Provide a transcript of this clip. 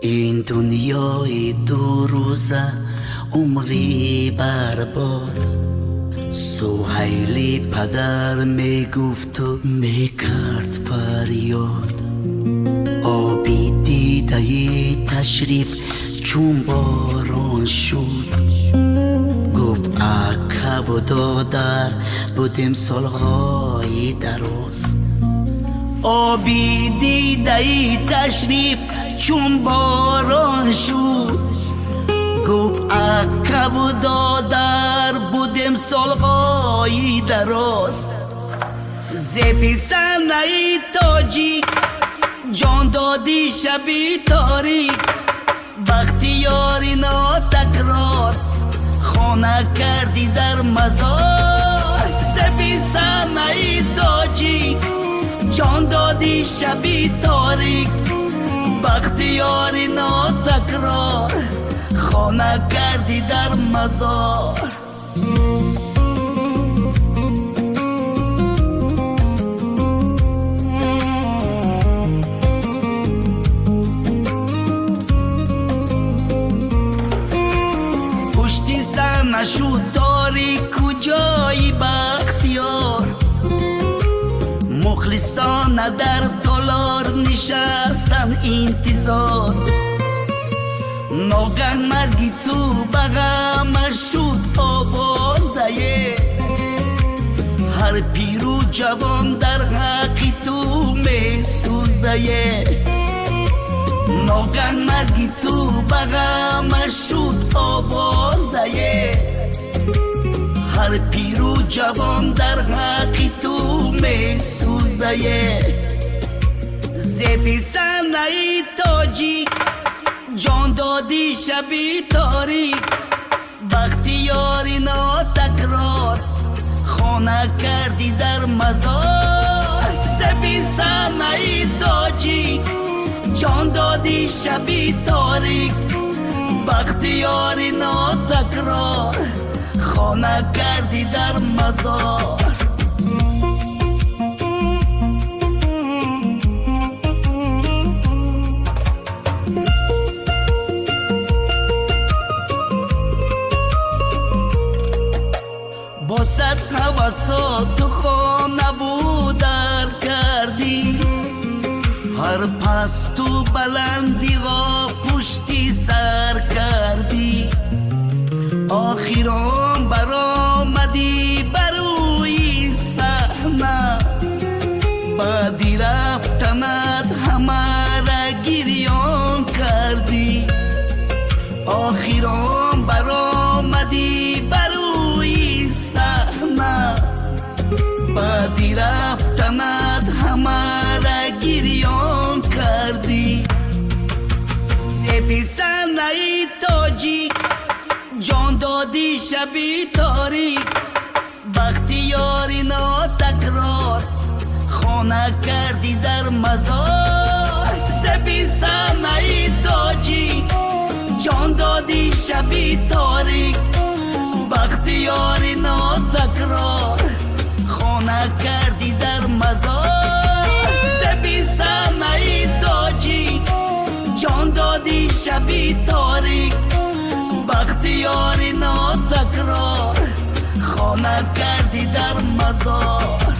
این دنیای دو روزه عمری برباد. سهیلی پدر میگفت و میکرد فریاد. آبی دیده تشریف چون باران شد. گفت عقب و دادر بودیم سالهای دراز. آبی دیده تشریف چون باران شد. گفت عقب و دادر بودیم سالهای دراز. زبی سنه تاجیک جان دادی شبی تاریک. بختیاری ناتکرار خانه کردی در مزار. زبی سنه تاجیک جان دادی شبی تاریک. بختیاری ناتکرار خانه کردی در مزار. پشتی سر نشد تاریک کجای بختیار. مخلصانه در تالار نشستن انتظار. ناگه مرگی تو بغمش شد آوازه. هر پیر و جوان در حقی تو می سوزه. ناگه مرگی تو بغمش شد آوازه. هر پیر و جوان در حقی تو می سوزه. زبی سنه تاجیک جان دادی شبی تاریک. بختیاری ناتکرار خانه کردی در مزار. زبی سنه تاجیک جان دادی شبی تاریک. بختیاری ناتکرار خانه کردی در مزار. با صد حواسا تو خانه بودر کردی. هر پست و بلندی و پشتی سر کردی. آخرام برآمدی بروی صحنه. بعدی رفتنت همه را گریان کردی. آخرام برآمدی بروی صحنه. بعدی رفتنت همه را گریان کردی. زبی سنه تاجیک جان دادی شبی تاریک. بختیاری ناتکرار خانه کردی در مزار. زبی سنه تاجیک جان دادی شبی تاریک. بختیاری ناتکرار خانه کردی در مزار. زبی سنه تاجیک جان دادی شبی تاریک. بختیاری ناتکرار خانه کردی در مزار.